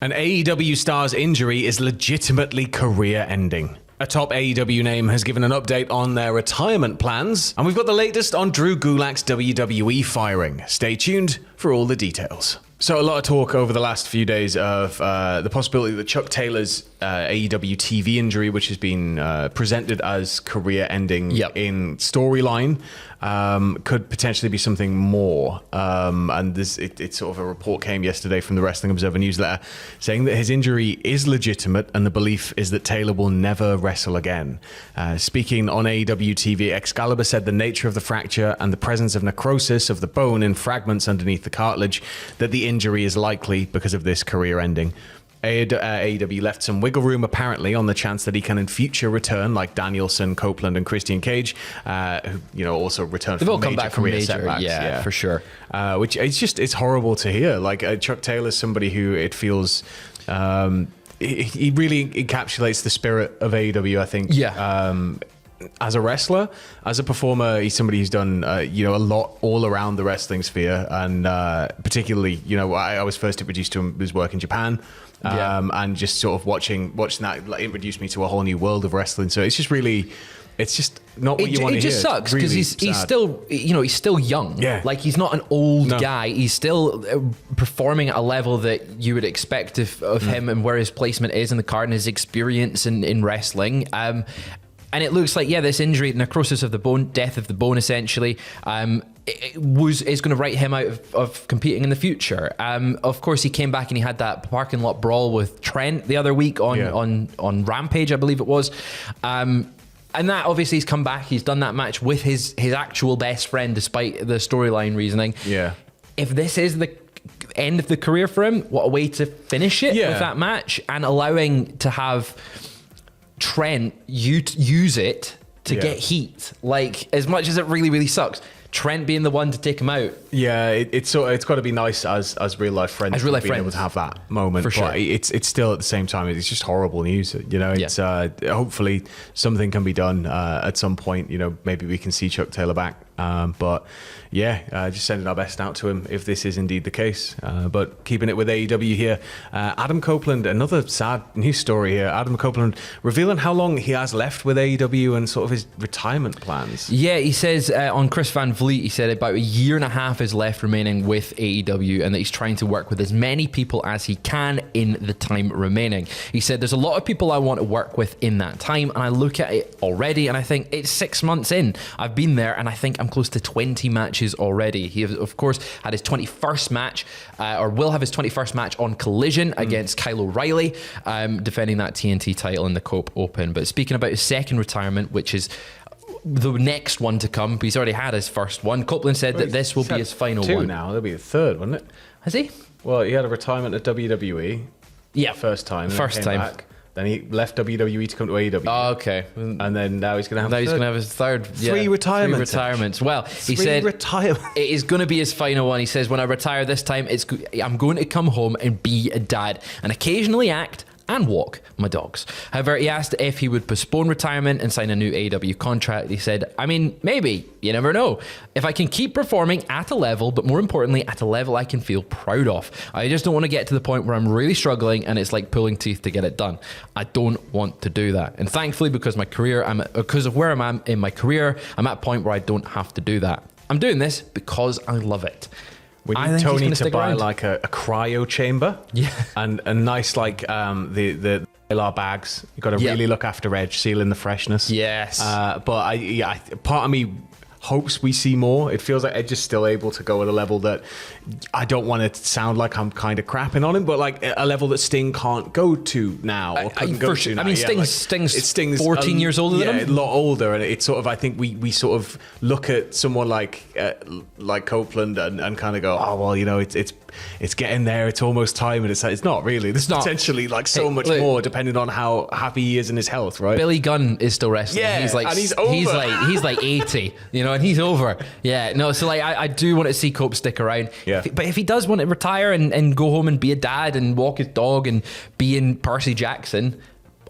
An AEW star's injury is legitimately career-ending. A top AEW name has given an update on their retirement plans, and we've got the latest on Drew Gulak's WWE firing. Stay tuned for all the details. So a lot of talk over the last few days of the possibility that Chuck Taylor's AEW TV injury, which has been presented as career-ending in storyline, could potentially be something more. And it's sort of a report came yesterday from the Wrestling Observer newsletter saying that his injury is legitimate and the belief is that Taylor will never wrestle again. Speaking on AEW TV, Excalibur said the nature of the fracture and the presence of necrosis of the bone in fragments underneath the cartilage, that the injury is likely because of this career ending. AEW left some wiggle room apparently on the chance that he can in future return, like Danielson, Copeland, and Christian Cage, who also return from major career setbacks. Yeah, for sure. Which it's horrible to hear. Like Chuck Taylor's somebody who it feels he really encapsulates the spirit of AEW. I think. Yeah. As a wrestler, as a performer, he's somebody who's done a lot all around the wrestling sphere, and particularly I was first introduced to his work in Japan, and just sort of watching that introduced me to a whole new world of wrestling. So it's just not what you want to hear. It just sucks because he's still he's still young. Yeah, like he's not an old guy. He's still performing at a level that you would expect of him, and where his placement is in the card and his experience in wrestling. And it looks like, this injury, necrosis of the bone, death of the bone, essentially, is going to write him out of competing in the future. Of course, he came back and he had that parking lot brawl with Trent the other week on Rampage, I believe it was. And that obviously he's come back. He's done that match with his actual best friend, despite the storyline reasoning. Yeah. If this is the end of the career for him, what a way to finish it with that match, and allowing to have Trent use it to get heat. Like, as much as it really, really sucks, Trent being the one to take him out. Yeah, it's got to be nice as real life friends. As real life friends, able to have that moment. For sure. But it's still at the same time, it's just horrible news. It's hopefully something can be done at some point. Maybe we can see Chuck Taylor back. Just sending our best out to him if this is indeed the case. But keeping it with AEW here, Adam Copeland, another sad news story here. Adam Copeland revealing how long he has left with AEW and sort of his retirement plans. Yeah, he says on Chris Van Vliet, he said about a year and a half is left remaining with AEW, and that he's trying to work with as many people as he can in the time remaining. He said, there's a lot of people I want to work with in that time, and I look at it already and I think it's 6 months in. I've been there and I think I'm close to 20 matches already. He, of course, had his 21st match, or will have his 21st match on Collision against Kyle O'Reilly, defending that TNT title in the Cope Open. But speaking about his second retirement, which is the next one to come, he's already had his first one. Copeland said that this will be his final one. Now, there'll be a third, wouldn't it? Has he? Well, he had a retirement at WWE. Yeah. First time. Back. Then he left WWE to come to AEW. Oh, okay. And then now he's going to have his third. Three retirements. Well, he said it is going to be his final one. He says, when I retire this time, I'm going to come home and be a dad and occasionally act and walk my dogs. However, he asked if he would postpone retirement and sign a new AEW contract. He said, maybe, you never know. If I can keep performing at a level, but more importantly, at a level I can feel proud of. I just don't want to get to the point where I'm really struggling and it's like pulling teeth to get it done. I don't want to do that. And thankfully, because of where I'm at in my career, I'm at a point where I don't have to do that. I'm doing this because I love it. We need Tony to buy like a cryo chamber, and a nice the LR bags. You've got to really look after Edge, seal in the freshness. Yes, but part of me hopes we see more. It feels like Edge is still able to go at a level that I don't want to sound like I'm kind of crapping on him, but like a level that Sting can't go to now. Or couldn't go to now. Sting's 14 years older than him. A lot older, and it's sort of, I think we sort of look at someone like Copeland and kind of go, oh well, it's getting there. It's almost time, and it's not really. There's potentially so much more depending on how happy he is in his health, right? Billy Gunn is still wrestling. Yeah, and he's over. He's like 80, and he's over. Yeah, no. So I do want to see Cope stick around. Yeah. But if he does want to retire and go home and be a dad and walk his dog and be in Percy Jackson,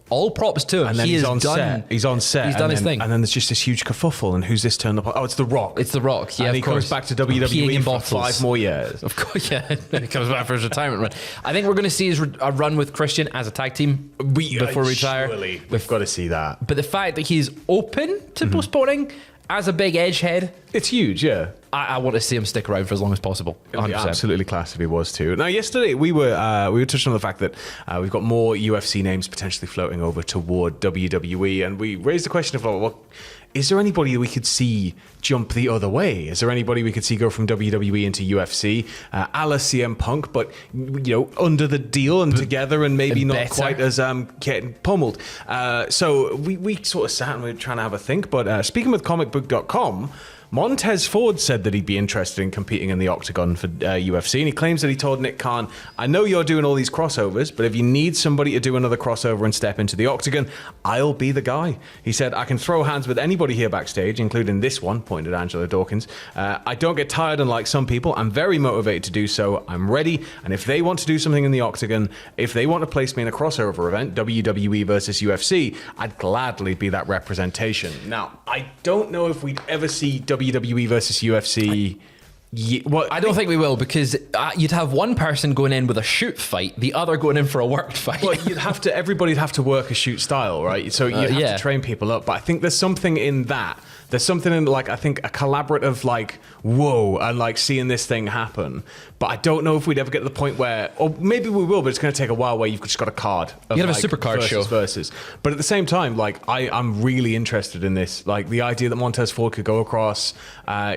all props to him. And then he's on set. He's on set. He's done his thing. And then there's just this huge kerfuffle. And who's this turned up? Oh, it's The Rock. It's The Rock. Yeah, and of he course. comes back to WWE for 5 more years. Of course, yeah. He comes back for his retirement run. I think we're going to see a run with Christian as a tag team before we retire. Surely. We've got to see that. But the fact that he's open to postponing as a big edge head, it's huge, yeah. I want to see him stick around for as long as possible. 100%. It'd be absolutely class if he was too. Now, yesterday we were touching on the fact that we've got more UFC names potentially floating over toward WWE, and we raised the question of, well, is there anybody we could see jump the other way? Is there anybody we could see go from WWE into UFC, a la CM Punk, but under the deal and together and maybe not better. quite as getting pummeled? So we sort of sat and we were trying to have a think. But speaking with comicbook.com, Montes Ford said that he'd be interested in competing in the Octagon for UFC, and he claims that he told Nick Khan, I know you're doing all these crossovers, but if you need somebody to do another crossover and step into the Octagon, I'll be the guy. He said, I can throw hands with anybody here backstage, including this one, pointed at Angelo Dawkins. I don't get tired, unlike some people. I'm very motivated to do so. I'm ready, and if they want to do something in the Octagon, if they want to place me in a crossover event, WWE versus UFC, I'd gladly be that representation. Now, I don't know if we'd ever see WWE versus UFC. I don't think we will, because you'd have one person going in with a shoot fight, the other going in for a worked fight. Well, everybody'd have to work a shoot style, right? So you have to train people up. But I think there's something in that. There's something in, I think a collaborative, whoa, and seeing this thing happen. But I don't know if we'd ever get to the point where, or maybe we will, but it's going to take a while where you've just got a card. You have a super card show. Versus. But at the same time, I'm really interested in this. The idea that Montes Ford could go across,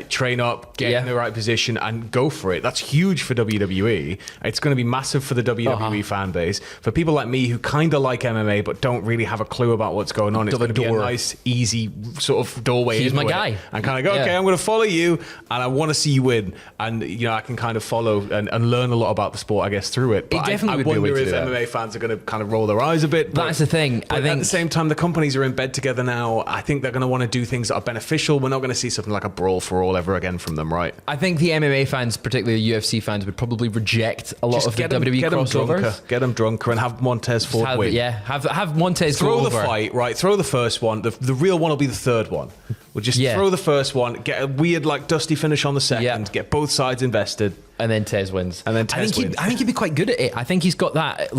train up, get in the right position, and go for it. That's huge for WWE. It's going to be massive for the WWE fan base. For people like me who kind of like MMA, but don't really have a clue about what's going on, it's going to be a nice, easy sort of doorway. He's my guy. And kind of go, okay, I'm going to follow you, and I want to see you win. And, I can kind of follow and learn a lot about the sport, I guess, through it. But I wonder if MMA fans are going to kind of roll their eyes a bit. That's the thing. I think at the same time, the companies are in bed together now. I think they're going to want to do things that are beneficial. We're not going to see something like a brawl for all ever again from them, right? I think the MMA fans, particularly the UFC fans, would probably reject a lot of the WWE crossovers. Get them drunker and have Montes Ford win. Yeah, have Montes throw go the over. fight, right? Throw the first one. The real one will be the third one. We'll just throw the first one, get a weird dusty finish on the second, get both sides invested. And then Tez wins. I think he'd be quite good at it. I think he's got that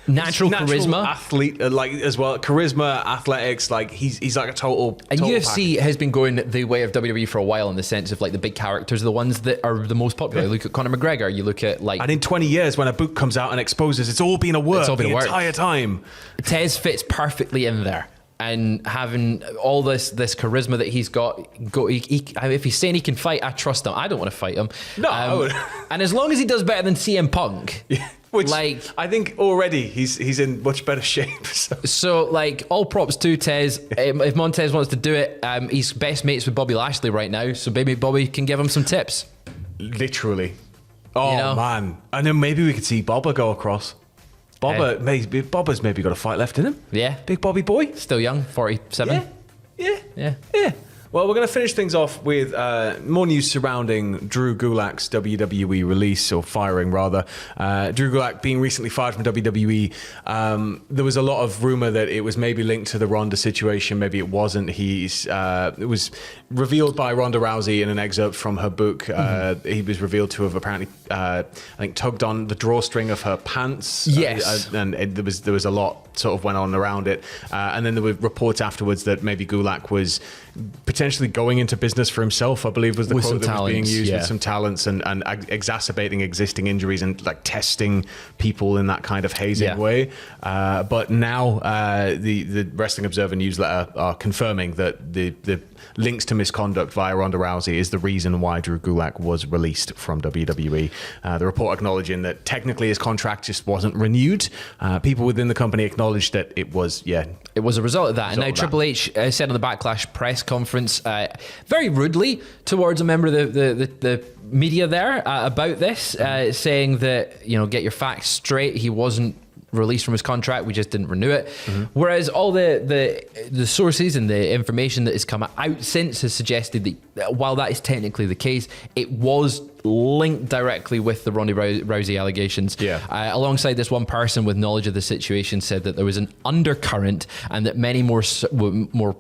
natural charisma, athlete, as well, charisma, athletics. He's like a total. And UFC package. has been going the way of WWE for a while in the sense of the big characters are the ones that are the most popular. You look at Conor McGregor. You look at And in 20 years, when a book comes out and exposes it's all been a work the entire time, Tez fits perfectly in there. And having all this charisma that he's got, if he's saying he can fight, I trust him. I don't want to fight him. No. And as long as he does better than CM Punk, which I think already he's in much better shape. So all props to Tez. If Montes wants to do it, he's best mates with Bobby Lashley right now. So maybe Bobby can give him some tips. Literally. Oh man! And then maybe we could see Bobba go across. Bobba's maybe got a fight left in him. Yeah. Big Bobby boy. Still young, 47. Yeah. Well, we're going to finish things off with more news surrounding Drew Gulak's WWE release, or firing rather. Drew Gulak being recently fired from WWE. There was a lot of rumor that it was maybe linked to the Ronda situation. Maybe it wasn't. It was revealed by Ronda Rousey in an excerpt from her book. He was revealed to have apparently, I think, tugged on the drawstring of her pants. Yes. And there was a lot sort of went on around it. And then there were reports afterwards that maybe Gulak was potentially going into business for himself, I believe was the quote that was being used, with some talents and exacerbating existing injuries and testing people in that kind of hazing way. But now the Wrestling Observer newsletter are confirming that the links to misconduct via Ronda Rousey is the reason why Drew Gulak was released from WWE. The report acknowledging that technically his contract just wasn't renewed. People within the company acknowledged that it was a result of that. And now Triple H said on the Backlash press conference very rudely towards a member of the media there about this, saying that, get your facts straight. He wasn't released from his contract. We just didn't renew it. Whereas all the sources and the information that has come out since has suggested that while that is technically the case, it was linked directly with the Ronda Rousey allegations. Alongside this, one person with knowledge of the situation said that there was an undercurrent and that many more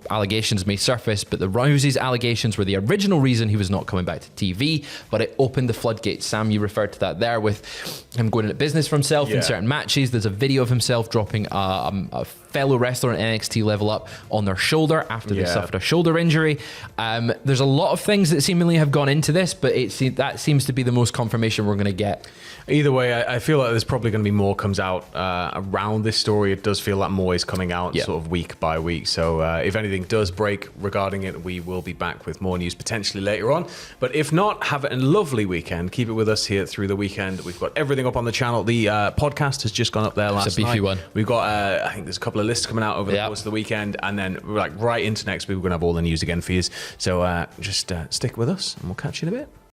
allegations may surface, but the Rousey's allegations were the original reason he was not coming back to TV, but it opened the floodgates. Sam, you referred to that there with him going into business for himself in certain matches. There's a video of himself dropping a fellow wrestler in NXT Level Up on their shoulder after they suffered a shoulder injury. There's a lot of things that seemingly have gone into this, but that seems to be the most confirmation we're going to get. Either way, I feel like there's probably going to be more comes out around this story. It does feel like more is coming out sort of week by week. So if anything does break regarding it, we will be back with more news potentially later on. But if not, have a lovely weekend. Keep it with us here through the weekend. We've got everything up on the channel. The podcast has just gone up there last night. It's a beefy one. We've got, I think there's a couple of lists coming out over the course of the weekend. And then right into next week, we're going to have all the news again for you. So just stick with us and we'll catch you in a bit.